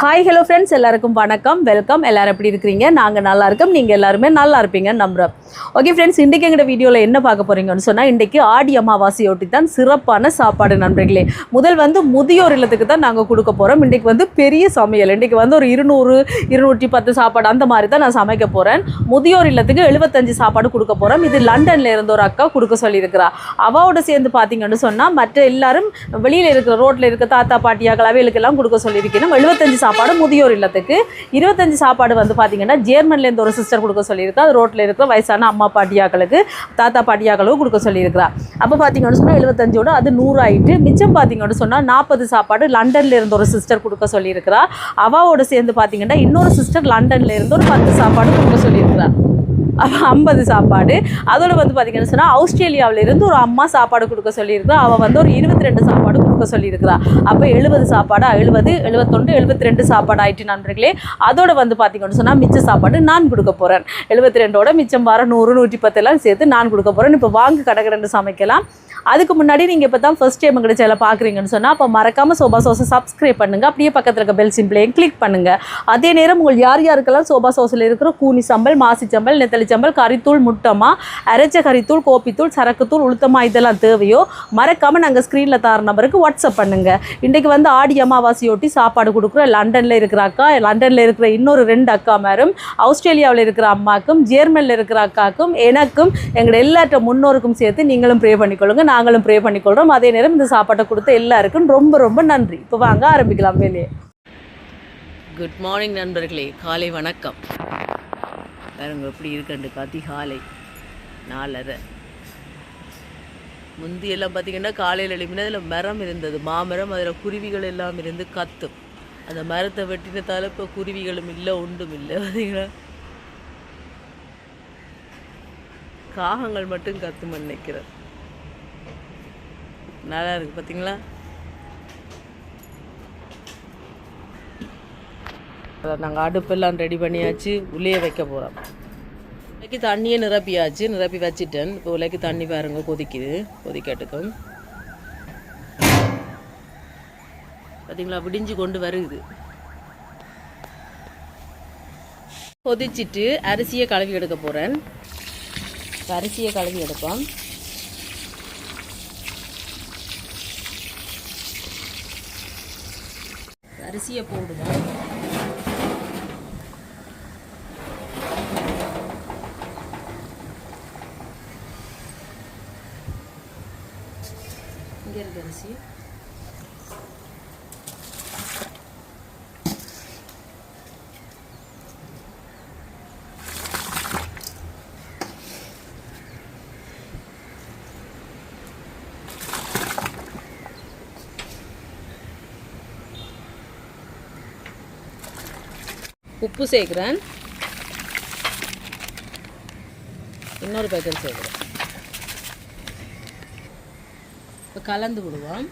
Hi hello friends, எல்லாருக்கும் வணக்கம், welcome. எல்லோரும் எப்படி இருக்கிறீங்க? நாங்கள் நல்லா இருக்கோம், நீங்கள் எல்லாருமே நல்லா இருப்பீங்கன்னு நம்புகிறோம். ஓகே ஃப்ரெண்ட்ஸ், இன்றைக்கி எங்களோட வீடியோவில் என்ன பார்க்க போகிறீங்கன்னு சொன்னால், இன்றைக்கி ஆடி அமாவாசையொட்டி தான் சிறப்பான சாப்பாடு நண்பர்களே. முதியோர் இல்லத்துக்கு தான் நாங்கள் கொடுக்க போகிறோம். இன்றைக்கி பெரிய சமையல். இன்றைக்கி ஒரு 200-210 சாப்பாடு அந்த மாதிரி தான் நான் சமைக்க போகிறேன். முதியோர் இல்லத்துக்கு 75 சாப்பாடு கொடுக்க போகிறோம். இது லண்டனில் இருந்த ஒரு அக்கா கொடுக்க சொல்லியிருக்கிறா. அவாவோட சேர்ந்து பார்த்தீங்கன்னு சொன்னால் மற்ற எல்லாரும் வெளியில் இருக்கிற ரோட்டில் இருக்க தாத்தா பாட்டியாக்கள் அவைகளுக்கெல்லாம் கொடுக்க சொல்லியிருக்கணும். 75 சாப்பாடு முதியோர் இல்லத்துக்கு. 25 சாப்பாடு பார்த்தீங்கன்னா ஜெர்மன்லேருந்து ஒரு சிஸ்டர் கொடுக்க சொல்லியிருக்கா. அது ரோட்டில் இருக்கிற வயசான அம்மா பாட்டியாக்களுக்கு தாத்தா பாட்டியாக்களுக்கு கொடுக்க சொல்லியிருக்கிறா. அப்போ பார்த்தீங்கன்னு சொன்னால் 75ஓட அது 100 ஆகிட்டு. மிச்சம் பார்த்தீங்கன்னு சொன்னால் 40 சாப்பாடு லண்டனில் இருந்த ஒரு சிஸ்டர் கொடுக்க சொல்லியிருக்கிறா. அவாவோட சேர்ந்து பார்த்தீங்கன்னா இன்னொரு சிஸ்டர் லண்டனில் இருந்து ஒரு 10 சாப்பாடு கொடுக்க சொல்லியிருக்கிறா. 50 சாப்பாடு. அதோட பார்த்தீங்கன்னு சொன்னால் ஆஸ்திரேலியாவில் இருந்து ஒரு அம்மா சாப்பாடு கொடுக்க சொல்லியிருக்கிறா. அவள் ஒரு 22 சாப்பாடு கொடுக்க சொல்லியிருக்கிறா. அப்போ 70 சாப்பாடு, 70, 71, 72 சாப்பாடு ஆயிட்டு நண்பர்களே. அதோட பார்த்தீங்கன்னு சொன்னால் மிச்ச சாப்பாடு நான் கொடுக்க போகிறேன். 72ஓட மிச்சம் வர 100, 110 எல்லாம் சேர்த்து நான் கொடுக்க போகிறேன். இப்போ வாங்க கடகடன்னு சமைக்கலாம். அதுக்கு முன்னாடி நீங்கள் இப்போ தான் ஃபஸ்ட் டைம் எங்கள் சேனலை பார்க்குறீங்கன்னு சொன்னால் அப்போ மறக்காமல் சோபா சோஸை சப்ஸ்கிரைப் பண்ணுங்கள். அப்படியே பக்கத்தில் இருக்க பெல் சிம்பிளையும் கிளிக் பண்ணுங்கள். அதே நேரம் உங்கள் யாருக்கெல்லாம் சோபா சோஸில் இருக்கிற கூனி சம்பல், மாசி சம்பல், நெத்தலி சம்பல், கறித்தூள், முட்டமா, அரைச்ச கறித்தூள், கோப்பித்தூள், சரக்குத்தூள், உளுத்தமா இதெல்லாம் தேவையோ மறக்காமல் நாங்கள் ஸ்க்ரீனில் தர நம்பருக்கு வாட்ஸ்அப் பண்ணுங்கள். இன்றைக்கு ஆடி அமாவாசையொட்டி சாப்பாடு கொடுக்குற லண்டனில் இருக்கிற அக்கா, லண்டனில் இருக்கிற இன்னொரு 2 அக்காமாரும், ஆஸ்திரேலியாவில் இருக்கிற அம்மாக்கும், ஜெர்மனியில் இருக்கிற அக்காக்கும், எனக்கும், எங்களோட எல்லாற்ற முன்னோருக்கும் சேர்த்து நீங்களும் ப்ரே பண்ணிக்கொள்ளுங்க, நாங்களும் ப்ரே பண்ணிக்கொள்கிறோம். அதே நேரம் இந்த சாப்பாட்டை கொடுத்த எல்லாருக்கும் ரொம்ப ரொம்ப நன்றி. இப்போ வாங்க ஆரம்பிக்கலாம் வேலையே. குட் மார்னிங் நண்பர்களே, காலை வணக்கம். பாருங்க எப்படி இருக்குன்னு காத்தி. காலை 4:30. முந்தியெல்லாம் பார்த்திங்கன்னா காலையில் எழுப்பினா அதில் மரம் இருந்தது, மாமரம். அதில் குருவிகள் எல்லாம் இருந்து கத்தும். அந்த மரத்தை வெட்டினதால் இப்போ குருவிகளும் இல்லை, ஒன்றும் இல்லை. பார்த்திங்களா, காகங்கள் மட்டும் கத்தும் நினைக்கிறேன். நல்லா இருக்குது பார்த்தீங்களா. நாங்கள் அடுப்பெல்லாம் ரெடி பண்ணியாச்சு, உள்ளே வைக்க போகிறோம். உலைக்கு தண்ணியை நிரப்பி வச்சுட்டேன். இப்போ உலைக்கு தண்ணி பாருங்க கொதிக்குது, கொதிக்கட்டுக்கும். பார்த்தீங்களா, விடிஞ்சு கொண்டு வருது. கொதிச்சுட்டு அரிசியை கழுவி எடுக்க போகிறேன். அரிசியை கழுவி எடுப்போம். அரிசியை போடுவோம். இங்கே இருக்கு அரிசி. உப்பு சேர்க்குறேன். இன்னொரு பேக்கெட் சேர்க்குறேன். இப்போ கலந்து விடுவோம்.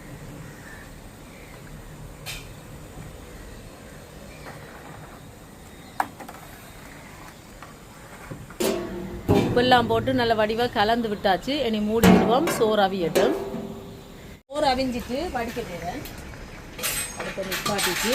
உப்பெல்லாம் போட்டு நல்ல வடிவாக கலந்து விட்டாச்சு. இனி மூடி விடுவோம். சோறு அவியட்டும். சோறு அவிஞ்சிட்டு வடிக்க போகிறேன். அடுத்த நிப்பாட்டிட்டு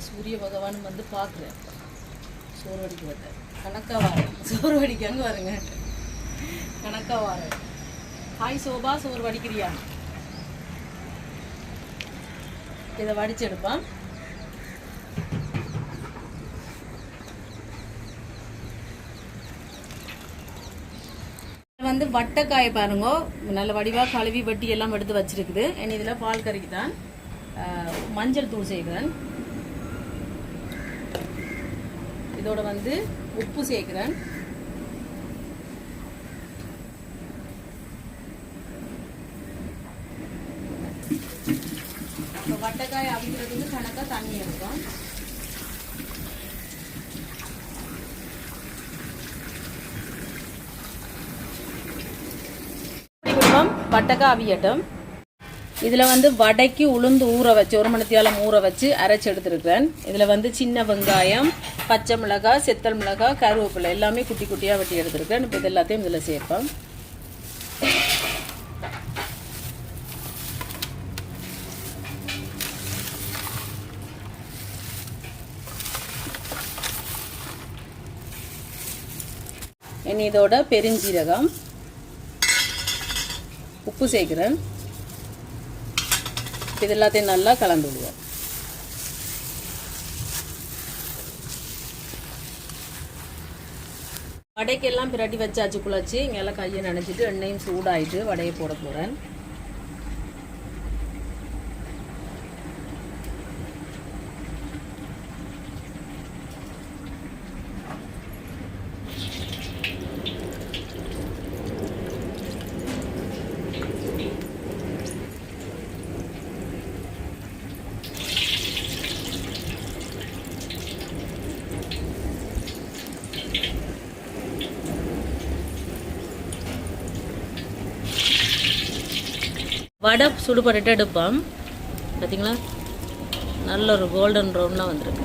சூரிய பகவான் பார்க்குறேன். சோறு வடிக்க வரேன். கணக்காக வரேன். சோறு வடிக்க அங்கே வருங்க. கணக்காக வரேன். ஹாய் சோபா, சோறு வடிக்கிறியா? இதை வடிச்செடுப்பான். வட்டைக்காயை பாருங்க, நல்ல வடிவாக கழுவி வெட்டி எல்லாம் எடுத்து வச்சிருக்குது. இனி இதில் பால் கறிக்கு தான் மஞ்சள் தூள் செய்கிறேன். இதோட உப்பு சேர்க்கிறேன். வட்டைக்காய் அவிக்கிறதுக்கு கணக்காக தண்ணி எடுக்கும். வட்டக்காய் அவியட்டும். இதில் வந்து வடைக்கு உளுந்து ஊற வச்சு 1 மணித்தியாலம் ஊற வச்சு அரைச்சி எடுத்துருக்கிறேன். இதில் வந்து சின்ன வெங்காயம், பச்சை மிளகாய், செத்தல் மிளகாய், கருவேப்பிலை எல்லாமே குட்டி குட்டியாக வெட்டி எடுத்துருக்கிறேன். இப்போ இது எல்லாத்தையும் இதில் சேர்ப்பேன். இனி இதோட பெருஞ்சீரகம், உப்பு சேர்க்கிறேன். இது எல்லாத்தையும் நல்லா கலந்து விடுவோம். வடைக்கெல்லாம் பிரட்டி வச்சாச்சு குழச்சி. இங்கெல்லாம் கையை நினைச்சிட்டு எண்ணெயும் சூடாயிட்டு வடையை போட போகிறேன். வடை சுடுபட்டு எடுப்போம். பார்த்தீங்களா, நல்ல ஒரு கோல்டன் ப்ரௌனாக வந்துருக்கு.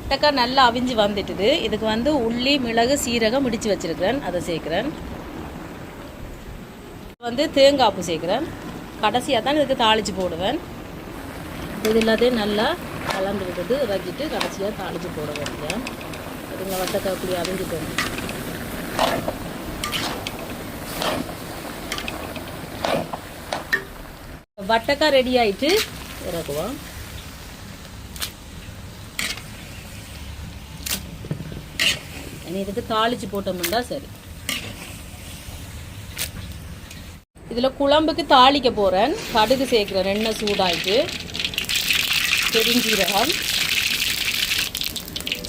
வடைக்காய் நல்லா அவிஞ்சு வந்துட்டுது. இதுக்கு வந்து உள்ளி, மிளகு, சீரகம் இடித்து வச்சுருக்கிறேன், அதை சேர்க்குறேன். வந்து தேங்காய் பூ சேர்க்குறேன். கடைசியாக தான் இதுக்கு தாளித்து போடுவேன். இது எல்லாத்தையும் நல்லா கலந்து விட்டுட்டு இறக்கிட்டு கடைசியாக தாளித்து போட வேண்டியேன். அதுங்க வட்டக்காய் அப்படி அவிஞ்சிட்டோம். வட்டக்காய் ரெடி ஆகிட்டு இறக்குவோம். இனி இதுக்கு தாளித்து போட்டோம்னா சரி. இதில் குழம்புக்கு தாளிக்க போகிறேன். கடுகு சேர்க்குறேன். எண்ணெய் சூடாயிட்டு பெருஞ்சீரகம்,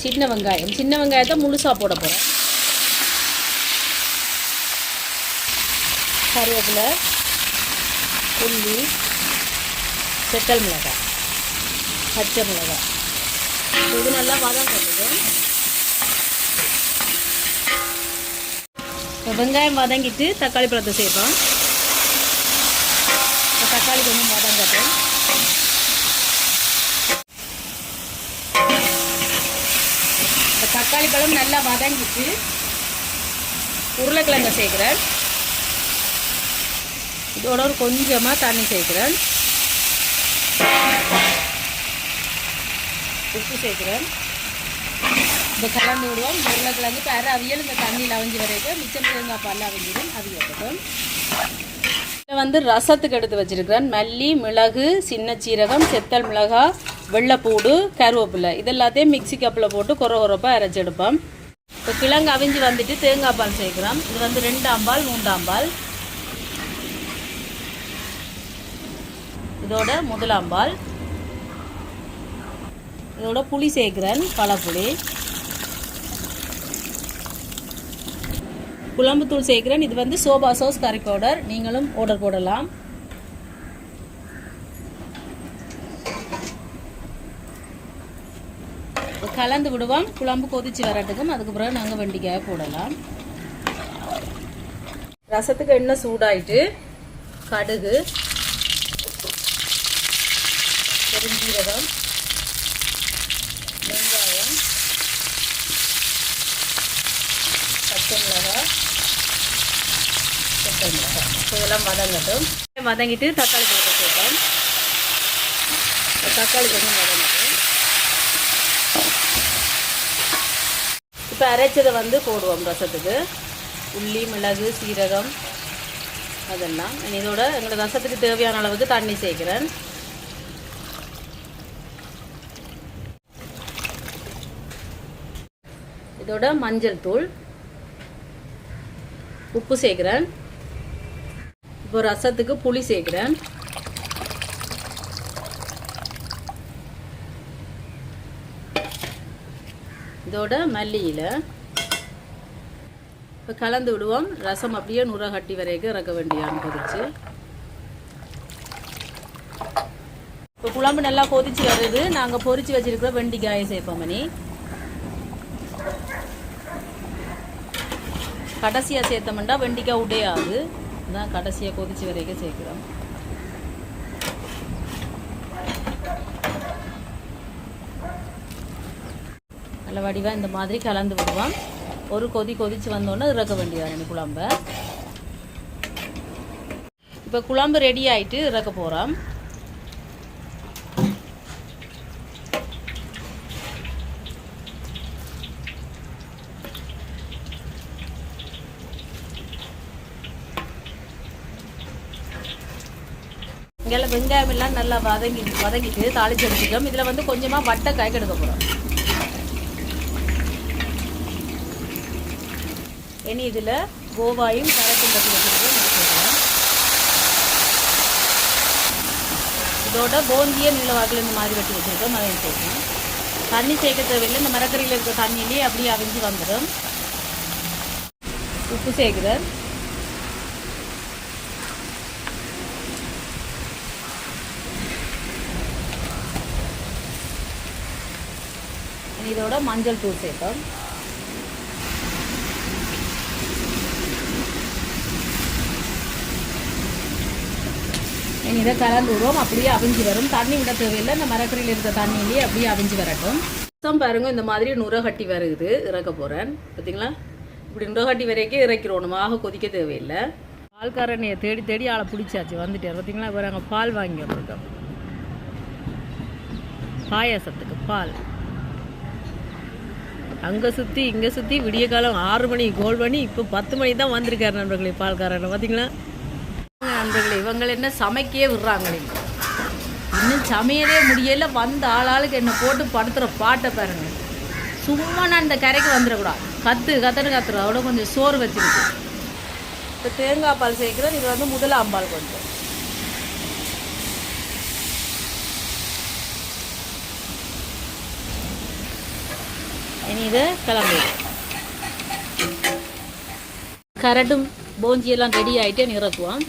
சின்ன வெங்காயத்தை முழுசாக போட போகிறேன். கருவேப்பிலை, உள்ளி, செத்தல் மிளகாய், பச்சை மிளகாய், இது நல்லா வதங்குது. வெங்காயம் வதங்கிட்டு தக்காளி பழத்தை சேர்ப்போம். தக்காளி கொஞ்சம் வதங்கட்டும். தக்காளி பழம் நல்லா வதங்கிட்டு உருளைக்கிழங்க சேர்க்குறேன். இதோட ஒரு கொஞ்சமாக தண்ணி சேர்க்குறேன். உப்பு சேர்க்குறேன். இப்போ கலந்து விடுவோம். உருளைக்கிழங்கு இப்போ அரை அவியல் இந்த தண்ணியில் அவிஞ்சு வரைக்கும் மிச்சம் தேங்காய் பால் அவிஞ்சிடும். அது ஏற்றட்டும். இதில் வந்து ரசத்துக்கு எடுத்து வச்சுருக்கிறேன். மல்லி, மிளகு, சின்ன சீரகம், செத்தல் மிளகாய், வெள்ளைப்பூடு, கருவேப்பிலை இது எல்லாத்தையும் மிக்சி கப்பில் போட்டு கொரப்பாக அரைச்சி எடுப்போம். இப்போ கிழங்கு அவிஞ்சு வந்துட்டு தேங்காய் பால் சேர்க்குறோம். இது வந்து 2 ஆம்பால் 3 ஆம்பால். இதோட முதலாம்பால். இதோட புளி சேர்க்குறேன். பழப்புளி, குழம்புத்தூள் சேர்க்குறேன். இது வந்து சோபா சாஸ் கறி பவுடர். நீங்களும் ஆர்டர் போடலாம். கலந்து விடுவோம். குழம்பு கொதிச்சு வரட்டுக்கும். அதுக்கு பிறகு நாங்கள் வெண்டிக்காயை போடலாம். ரசத்துக்கு எண்ணெய் சூடாயிட்டு கடுகு, பெருஞ்சீரகம், வெங்காயம், பச்சை மிளகாய், செத்தல் மிளகாய் இதெல்லாம் வதங்கட்டும். வதங்கிட்டு தக்காளி பழத்தை சேர்ப்போம். தக்காளி கொஞ்சம் வதங்கட்டும். இப்போ அரைச்சதை வந்து போடுவோம் ரசத்துக்கு. உள்ளி, மிளகு, சீரகம் அதெல்லாம். இதோட எங்களோட ரசத்துக்கு தேவையான அளவுக்கு தண்ணி சேர்க்குறேன். இதோட மஞ்சள் தூள், உப்பு சேர்க்குறேன். இப்போ ரசத்துக்கு புளி சேர்க்குறேன். இதோட மல்லியில் இப்போ கலந்து விடுவோம். ரசம் அப்படியே நுர கட்டி வரைக்கும் இறக்க வேண்டியான்னு கொதிச்சு. இப்போ இப்போ குழம்பு நல்லா கொதிச்சு வருது. நாங்கள் பொரிச்சு வச்சிருக்கிற வெண்டிக்காயை சேர்ப்போம். மணி கடைசியாக சேர்த்தோம்னா வெண்டிக்காய் உடையாது. அதான் கடைசியாக கொதிச்சு வரைக்கும் சேர்க்குறோம். நல்ல வடிவாக இந்த மாதிரி கலந்து விடுவோம். ஒரு கொதிச்சு வந்தோன்னே இறக்க வேண்டியதான் குழம்ப. இப்போ குழம்பு ரெடி ஆகிட்டு இறக்க போகிறோம். இங்கே வெங்காயம் எல்லாம் நல்லா வதங்கிட்டு தாளிச்சு எடுத்துக்கிறோம். இதில் வந்து கொஞ்சமாக வட்டை காய்க்க எடுக்க போகிறோம். இனி இதில் கோவாயும் கரட்டும் பற்றி வச்சுருக்கோம். இதோட போந்தியை நீல வாக்கில் இந்த மாதிரி வெட்டி வச்சுருக்கோம். அதையும் சேர்க்கணும். தண்ணி சேர்க்க தேவையில்லை. இந்த மரக்கறியில் இருக்கிற தண்ணியிலே அப்படியே அவிஞ்சு வந்துடும். உப்பு சேர்க்குறேன். இதோட மஞ்சள் தூள் சேர்த்தோம். இதை கலந்து விடுவோம். அப்படியே அவிஞ்சு வரும். தண்ணி விட தேவையில்லை. இந்த மரக்கறியில் இருக்க தண்ணியிலேயே அப்படியே அவிஞ்சு வரட்டும். பாருங்க இந்த மாதிரி நுரகட்டி வருகுது. இறக்க போகிறேன். பார்த்தீங்களா? இப்படி நுரகட்டி வரைக்கும் இறக்கிறோம். ஆக கொதிக்க தேவையில்லை. பால்காரனையை தேடி தேடி ஆளை பிடிச்சாச்சு. வந்துட்டார். பார்த்தீங்களா? இப்போ நாங்கள் பால் வாங்கி வந்திருக்கோம். பாயாசத்துக்கு பால். அங்கே சுற்றி இங்கே சுற்றி விடிய காலம் 6 மணி கோல் பண்ணி இப்போ 10 மணி தான் வந்திருக்காரு நண்பர்களே பால்காரனை. பார்த்தீங்களா நண்பர்களே? இவங்களை என்ன சமைக்கவே விடுறாங்களே. இன்னும் சமையலே முடியல. வந்த ஆளாளுக்கு என்ன போட்டு படுத்துகிற பாட்டை பாருங்க. சும்மா நான் இந்த கரைக்கு வந்துடக்கூடாது. கத்துன்னு கத்துறோம். அதோட கொஞ்சம் சோறு வச்சுருக்கு. இப்போ தேங்காய் பால் சேர்க்குறோம். இது வந்து முதலாம் பால் கொஞ்சம். இனி இதை கிளம்பி கரட்டும் போஞ்சியெல்லாம் ரெடி ஆகிட்டே நிறக்குவோம்.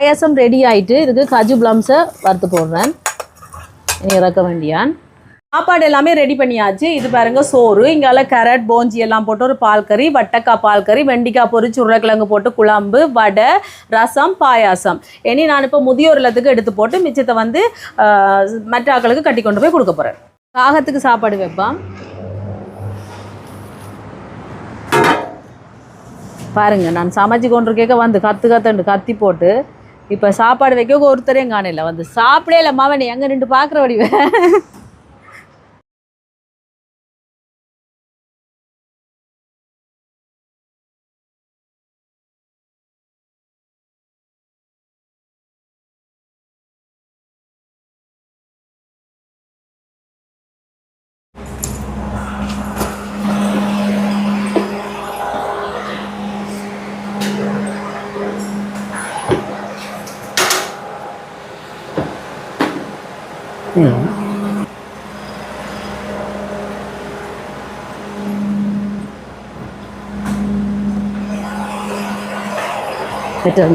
பாயாசம் ரெடி ஆகிட்டு இதுக்கு காஜு பிளம்ஸை வறுத்து போடுறேன். இனி இறக்க வேண்டியான். சாப்பாடு எல்லாமே ரெடி பண்ணியாச்சு. இது பாருங்க சோறு. இங்கால கேரட் போஞ்சி எல்லாம் போட்டு ஒரு பால் கறி, வட்டக்காய் பால் கறி, வெண்டிக்காய் பொரிச்சு உருளைக்கிழங்கு போட்டு குழம்பு, வடை, ரசம், பாயாசம். இனி நான் இப்போ முதியோர் இல்லத்துக்கு எடுத்து போட்டு மிச்சத்தை வந்து மற்ற ஆக்களுக்கு கட்டி கொண்டு போய் கொடுக்க போகிறேன். காகத்துக்கு சாப்பாடு வைப்பான். பாருங்க நான் சமைச்சு கொண்டு கேட்க வந்து கத்துண்டு கத்தி போட்டு இப்போ சாப்பாடு வைக்க ஒருத்தரையும் காணல. வந்து சாப்பிடே இல்லை மாவன் எங்கே நின்று பார்க்குற வடிவேன்.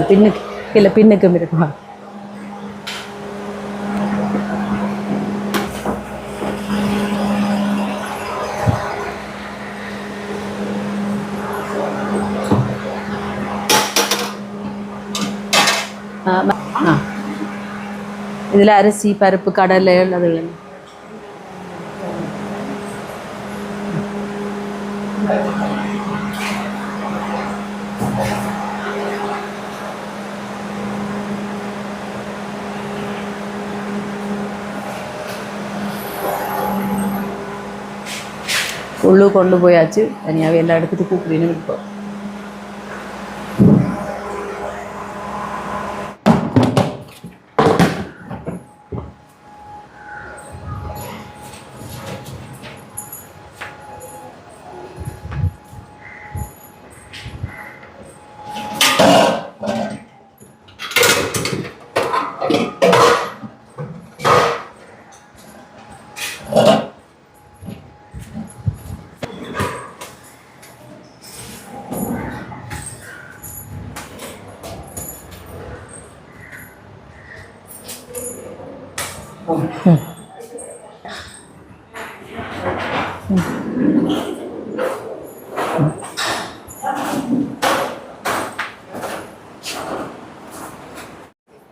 பின்னுக்கு இல்லை பின்னுக்கும் இருக்குமா? இதில் அரிசி பருப்பு கடலை அது உள்ளு கொண்டு போயாச்சு. தனியாகவே எல்லாம் எடுத்துகிட்டு கூப்பிடுன்னு விட்டுப்போம்.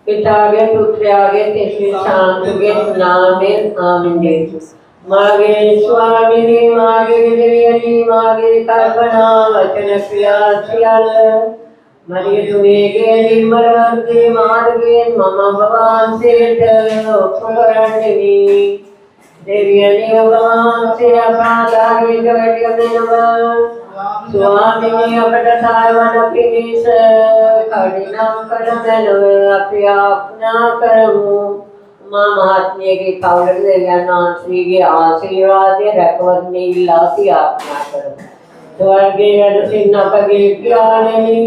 पितागे पुत्रागे तिसरे शांतुगे नामे आमिने मागे स्वामिनी मागे देवी मागे कल्पना वचन क्रिया सियाल मरी तुमेगे निर्मलते मार्गे मम भगवान से उपकरणिनी देवी भगवान से अपराधागे जगत नमः स्वामिनी अपटसावन पिनिस कठिनम करमन अप्यापना करमु महात्म्य के कावड़ ज्ञान श्री के आशीर्वाद रखवन्नी लाती आपना करो स्वर्गे अदसिन्न पगे प्यारणी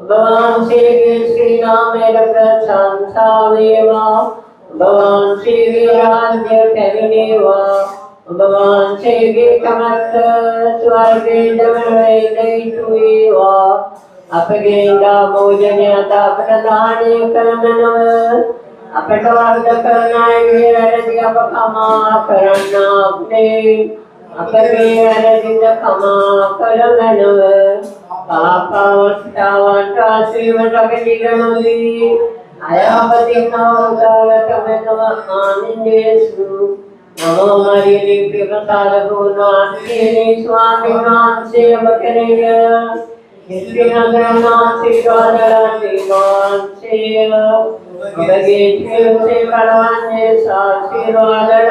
भगवान श्री नाम प्रशंसा वेवा भगवान श्री राज्य करिनेवा भगवान श्री कमत स्वर्गे जमरे दैतुवा अपगेंदा भोजन्यता प्रदाने कर्मणव अपटवाद करनाय विरति अपखमा करनाप्ते अपगेरजित खमा कर्मणव पापावस्तावंता श्रीवटकटिगणवी आयापति नवदागतमनव आनंदेषु नमो हरि प्रसाद पूर्णान्तिने स्वामी नाम सेवकरेय निष्ठिनग्रहणान् श्रीवादरान् श्रीवान् भगेश्वर से कड़वान्य साक्षीर्वादरत्ताउने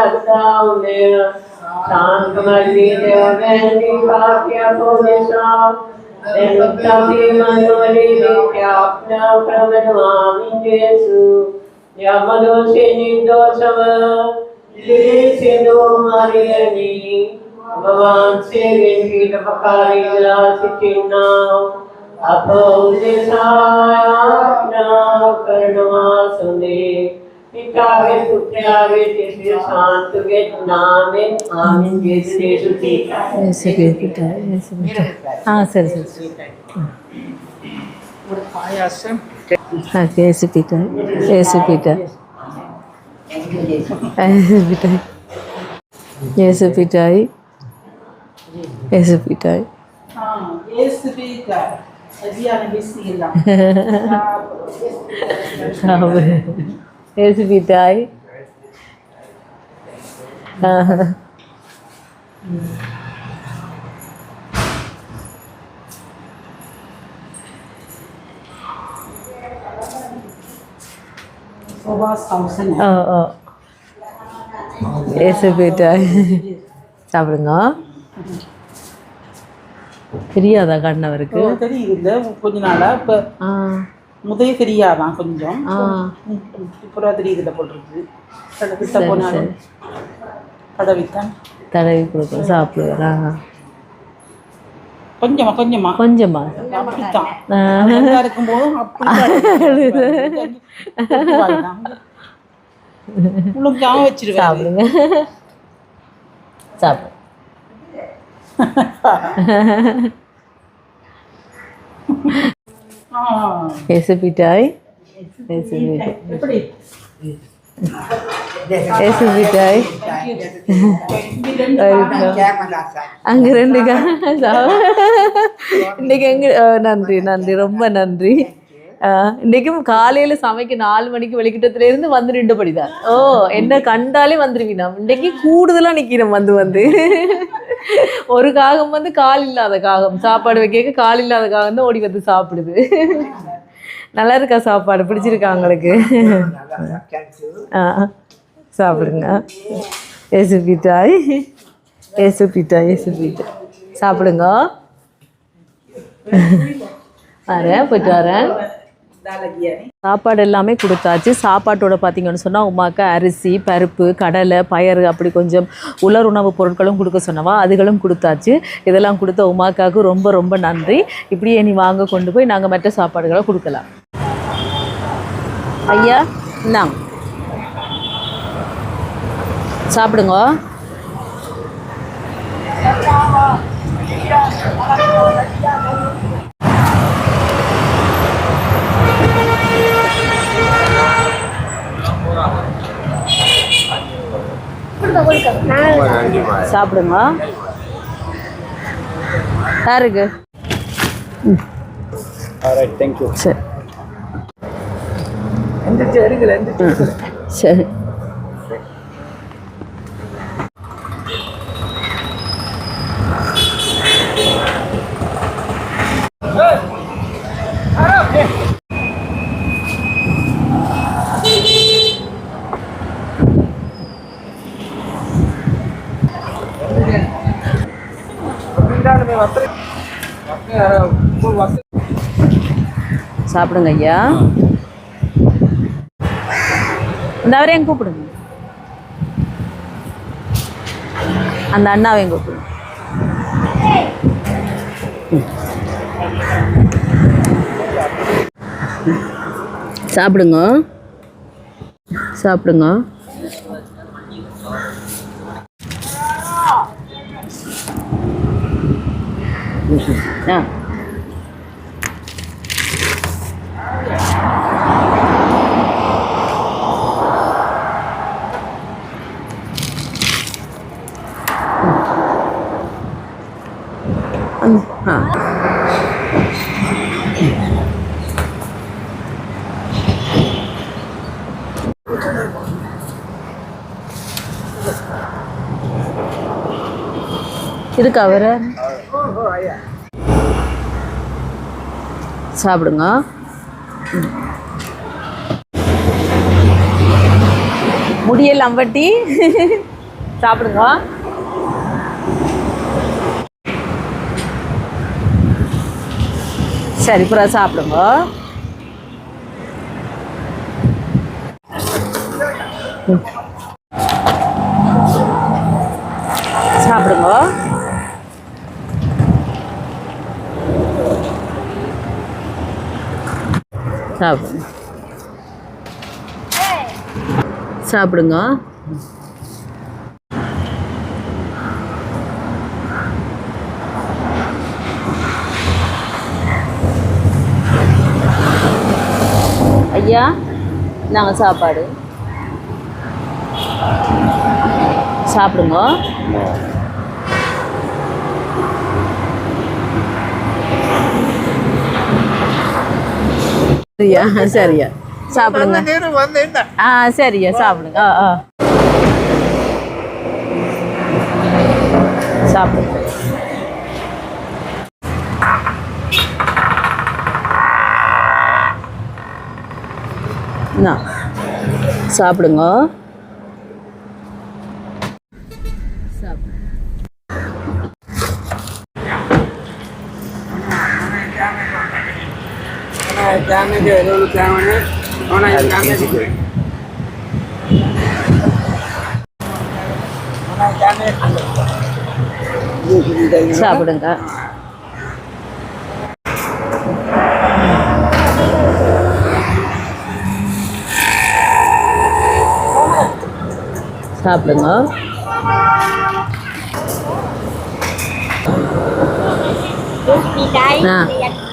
शांतमल्ली देवमेंदी काव्य भोगेशा तेनुत्तमी मनोरी विख्याप्ना प्रमनवामि जेसु यमदोषे निर्दोषव लिले सिंधु मारियनी भगवान से विंकीट पकारी लासिचिन्ना अपोदिसायाप्ना कर्णवासुने पितागे पुत्रागे तिसरे शांतुगे नामे आमीन जैसे सुती ऐसे भी पिता ऐसे भी हाँ सर सर हाँ ऐसे पिता ऐसे पिता ऐसे पिता ऐसे पिटाई ऐसे पिटाई हाँ ऐसे पिता ऐसे पिटाई ऐसे पिटाई சாப்பிடுங்க தெரியாதா கண்ணவருக்கு தெரியுது கொஞ்ச நாளா இப்போ முதலே தெரியாதான் கொஞ்சம் இப்போ தெரியுதுல போட்டிருக்கு கிட்ட போனாலும் தடவித்தான் தடவி கொடுக்க சாப்பிடுவாரா கொஞ்சமா கொஞ்சமா கொஞ்சமா அப்படித்தான் இருக்கும்போதும் அப்படி வச்சிருவேன் சாப்பிடுங்க சாப்பிடு ऐसे पिटाई ऐसे पिटाई ऐसे पिटाई அங்கே ரெண்டு இன்னைக்கு எங்க நன்றி நன்றி ரொம்ப நன்றி இன்றைக்கும் காலையில் சமைக்க 4 மணிக்கு வெளிக்கிட்டத்துலேருந்து வந்து நின்றுபடிதான் ஓ என்ன கண்டாலே வந்துருவீனா இன்றைக்கு கூடுதலாக நிற்கிறோம் வந்து ஒரு காகம் வந்து கால் இல்லாத காகம் சாப்பாடு வைக்க கால் இல்லாத காகம் தான் ஓடி வந்து சாப்பிடுது நல்லா இருக்கா சாப்பாடு பிடிச்சிருக்கா உங்களுக்கு சாப்பிடுங்க ஏசு பீட்டாய் ஏசு பீட்டாய் ஏசு பீட்டாய் சாப்பிடுங்க வரேன் போயிட்டு வரேன் சாப்பாடு எல்லாமே கொடுத்தாச்சு சாப்பாட்டோட பார்த்தீங்கன்னு சொன்னால் உமாக்கு அரிசி பருப்பு கடலை பயறு அப்படி கொஞ்சம் உலர் உணவு பொருட்களும் கொடுக்க சொன்னவா அதுகளும் கொடுத்தாச்சு இதெல்லாம் கொடுத்த உமாக்காவுக்கு ரொம்ப ரொம்ப நன்றி இப்படியே நீ வாங்க கொண்டு போய் நாங்கள் மற்ற சாப்பாடுகளை கொடுக்கலாம் ஐயா இந்தாங்க சாப்பிடுங்க சாப்பிடுங்க. யாருக்கு? Alright, thank you. சரி எந்திரிச்சு எடுக்கல, எந்திரிச்சு. சரி. சாப்பிடுங்க ஐயா. இந்த அவரையும் கூப்பிடுங்க, அந்த அண்ணாவையும் கூப்பிடுங்க. சாப்பிடுங்க சாப்பிடுங்க. ஆ இருக்கா வேற? சாப்பிடுங்க. முடியல அம்பட்டி. சாப்பிடுங்க. சரி, அப்புறம் சாப்பிடுங்க. சாப்பிடுங்க. சாப்பிடுங்க. சாப்பிடுங்க. ஐயா, நாங்கள் சாப்பாடு சாப்பிடுங்க. சரியா? சரியா, சாப்பிடுங்க. ஆ சரியா, சாப்பிடுங்க. ஆ ஆ சாப்பிடுங்க. சாப்பிடுங்க. சாப்பிடுங்க. சாப்பிடுங்க.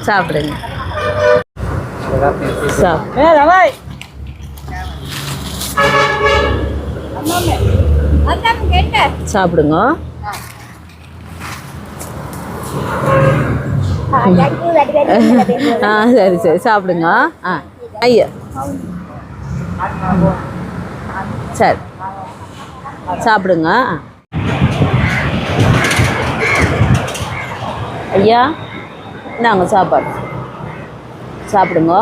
சாப்பிடுங்க. சாப்பிடுங்க. ஆ சரி சரி, சாப்பிடுங்க. ஆ ஐயா, சரி சாப்பிடுங்க. ஐயா, நாங்கள் சாப்பாடு சாப்பிடுங்க.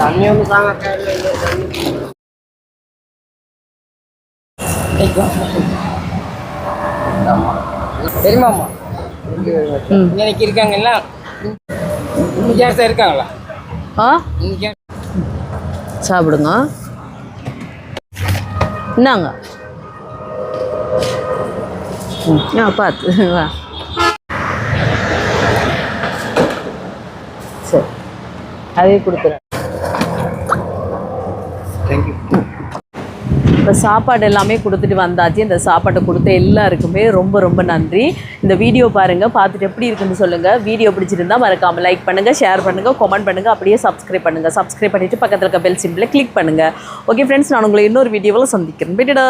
தண்ணி ஒன்று தாங்க. தெரியுமாம்மா? இன்னைக்கு இருக்காங்கல்ல, இன்னைக்கு இருக்காங்களா? ஆ சாப்பிடுங்க. இந்தாங்க. பார்த்து வா. சரி, அதே கொடுக்குறேன். தேங்க்யூ. இப்போ சாப்பாடு எல்லாமே கொடுத்துட்டு வந்தாச்சு. இந்த சாப்பாட்டை கொடுத்த எல்லாருக்குமே ரொம்ப ரொம்ப நன்றி. இந்த வீடியோ பாருங்கள், பார்த்துட்டு எப்படி இருக்குன்னு சொல்லுங்கள். வீடியோ பிடிச்சிருந்தா மறக்காமல் லைக் பண்ணுங்கள், ஷேர் பண்ணுங்கள், கமெண்ட் பண்ணுங்கள், அப்படியே சப்ஸ்கிரைப் பண்ணுங்கள். சப்ஸ்கிரைப் பண்ணிவிட்டு பக்கத்தில் இருக்க பெல் சிம்பிளை கிளிக் பண்ணுங்கள். ஓகே ஃப்ரெண்ட்ஸ், நான் உங்களை இன்னொரு வீடியோவில் சந்திக்கிறேன். போய்ட்டுடா.